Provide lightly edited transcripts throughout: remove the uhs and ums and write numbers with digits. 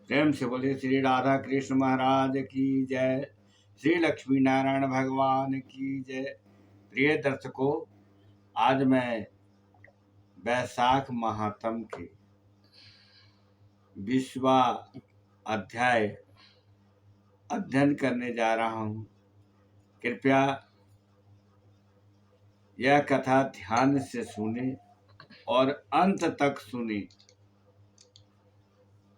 प्रेम से बोले श्री राधा कृष्ण महाराज की जय, श्री लक्ष्मी नारायण भगवान की जय। प्रिय दर्शकों, आज मैं वैशाख महात्म के 20वां अध्याय अध्ययन करने जा रहा हूँ। कृपया यह कथा ध्यान से सुने और अंत तक सुने।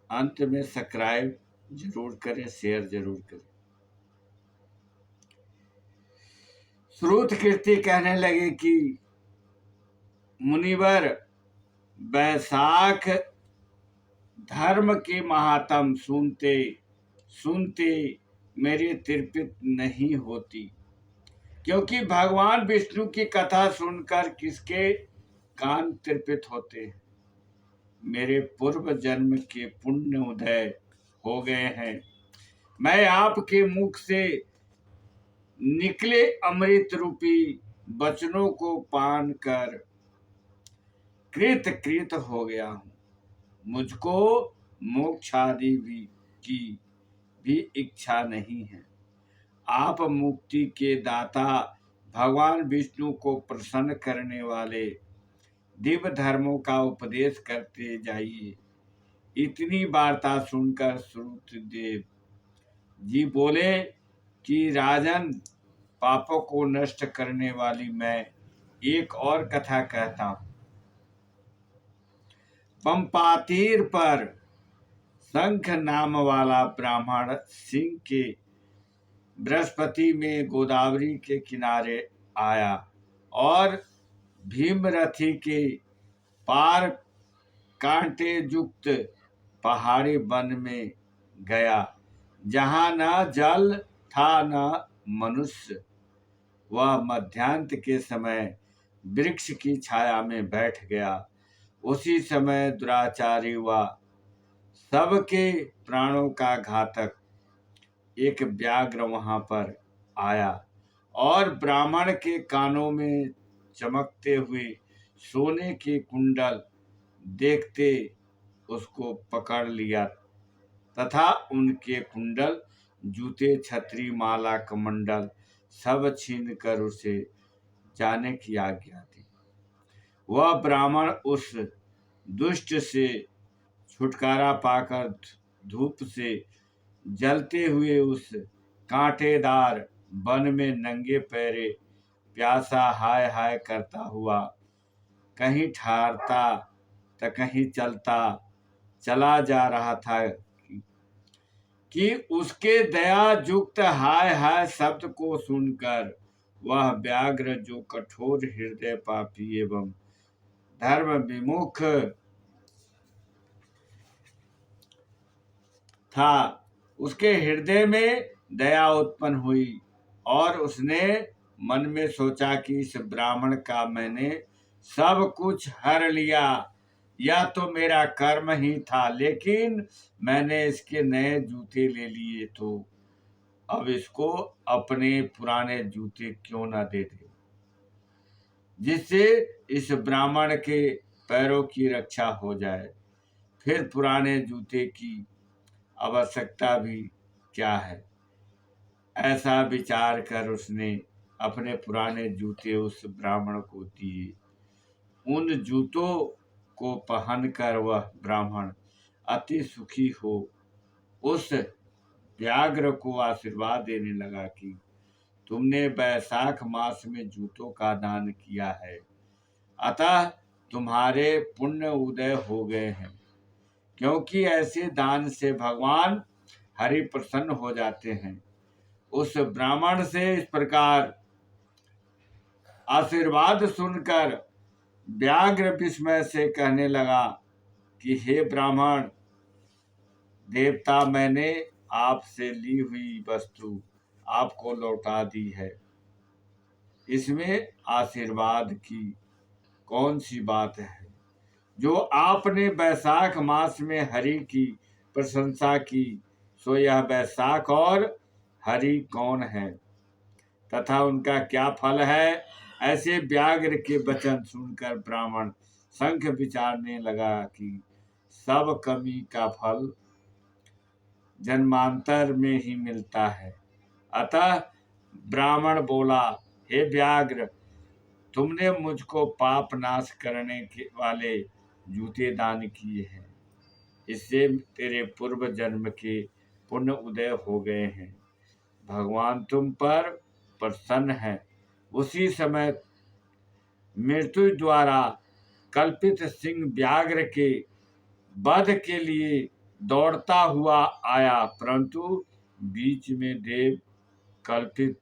अंत में सब्सक्राइब जरूर करें, शेयर जरूर करें। श्रुत कीर्ति कहने लगे कि मुनिवर, वैशाख धर्म के महात्म सुनते सुनते मेरी तृप्ति नहीं होती, क्योंकि भगवान विष्णु की कथा सुनकर किसके कान तृप्त होते हैं। मेरे पूर्व जन्म के पुण्य उदय हो गए हैं। मैं आपके मुख से निकले अमृत रूपी वचनों को पान कर कृत हो गया हूँ। मुझको मोक्ष आदि की भी इच्छा नहीं है। आप मुक्ति के दाता भगवान विष्णु को प्रसन्न करने वाले दिव्य धर्मों का उपदेश करते जाइए। इतनी वार्ता सुनकर श्रुतदेव जी बोले कि राजन, पापों को नष्ट करने वाली मैं एक और कथा कहता हूँ। पंपातीर पर शंख नाम वाला ब्राह्मण सिंह के बृहस्पति में गोदावरी के किनारे आया और भीमरथी के पार कांटे युक्त पहाड़ी वन में गया, जहाँ न जल था न मनुष्य। वह मध्यान्ह के समय वृक्ष की छाया में बैठ गया। उसी समय दुराचारी व सबके प्राणों का घातक एक व्याघ्र वहां पर आया और ब्राह्मण के कानों में चमकते हुए सोने के कुंडल देखते उसको पकड़ लिया तथा उनके कुंडल, जूते, छतरी, माला, कमंडल सब छीन कर उसे जाने की आज्ञा दी। वह ब्राह्मण उस दुष्ट से छुटकारा पाकर धूप से जलते हुए उस कांटेदार वन में नंगे पैरे प्यासा हाय हाय करता हुआ कहीं ठहरता तो कहीं चलता चला जा रहा था कि उसके दया युक्त हाय हाय शब्द को सुनकर वह व्याघ्र, जो कठोर हृदय पापी एवं धर्म विमुख था, उसके हृदय में दया उत्पन्न हुई और उसने मन में सोचा कि इस ब्राह्मण का मैंने सब कुछ हर लिया। यह तो मेरा कर्म ही था, लेकिन मैंने इसके नए जूते ले लिए, तो अब इसको अपने पुराने जूते क्यों ना दे दे, जिससे इस ब्राह्मण के पैरों की रक्षा हो जाए। फिर पुराने जूते की आवश्यकता भी क्या है। ऐसा विचार कर उसने अपने पुराने जूते उस ब्राह्मण को दिए। उन जूतों को पहनकर वह ब्राह्मण अति सुखी हो उस व्याघ्र को आशीर्वाद देने लगा कि तुमने वैशाख मास में जूतों का दान किया है, अतः तुम्हारे पुण्य उदय हो गए हैं। क्योंकि ऐसे दान से भगवान हरि प्रसन्न हो जाते हैं। उस ब्राह्मण से इस प्रकार आशीर्वाद सुनकर व्याघ्र विस्मय से कहने लगा कि हे ब्राह्मण देवता, मैंने आपसे ली हुई वस्तु आपको लौटा दी है। इसमें आशीर्वाद की कौन सी बात है? जो आपने वैशाख मास में हरि की प्रशंसा की, सो यह वैशाख और हरि कौन है तथा उनका क्या फल है? ऐसे व्याघ्र के वचन सुनकर ब्राह्मण शंख विचारने लगा कि सब कमी का फल जन्मांतर में ही मिलता है। अतः ब्राह्मण बोला, हे व्याघ्र, तुमने मुझको पाप नाश करने के वाले जूते दान किए हैं, इससे तेरे पूर्व जन्म के पुण्य उदय हो गए हैं। भगवान तुम पर प्रसन्न है। उसी समय मृत्यु द्वारा कल्पित सिंह व्याघ्र के वध के लिए दौड़ता हुआ आया, परंतु बीच में देव कल्पित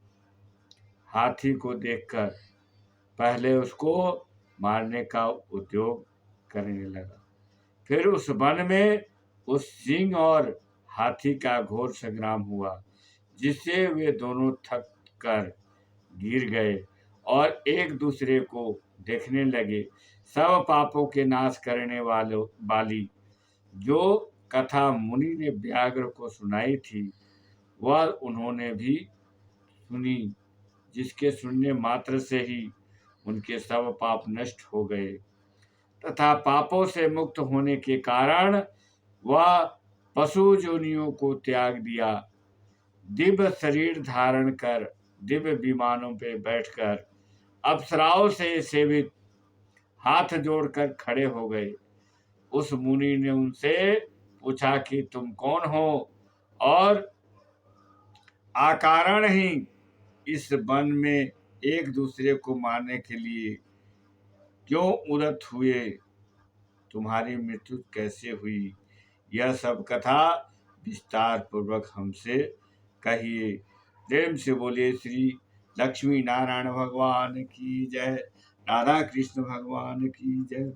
हाथी को देखकर पहले उसको मारने का उद्योग करने लगा। फिर उस वन में उस सिंह और हाथी का घोर संग्राम हुआ, जिससे वे दोनों थक कर गिर गए और एक दूसरे को देखने लगे। सब पापों के नाश करने वाली जो कथा मुनि ने व्याघ्र को सुनाई थी, वह उन्होंने भी सुनी, जिसके सुनने मात्र से ही उनके सब पाप नष्ट हो गए तथा पापों से मुक्त होने के कारण वह पशु योनियों को त्याग दिया। दिव्य शरीर धारण कर दिव्य विमानों पर बैठकर अप्सराओं से सेवित हाथ जोड़कर खड़े हो गए। उस मुनि ने उनसे पूछा कि तुम कौन हो और अकारण ही इस वन में एक दूसरे को मारने के लिए क्यों उद्यत हुए? तुम्हारी मृत्यु कैसे हुई? यह सब कथा विस्तार पूर्वक हमसे कहिए। प्रेम से बोलिए श्री लक्ष्मी नारायण भगवान की जय, राधा कृष्ण भगवान की जय।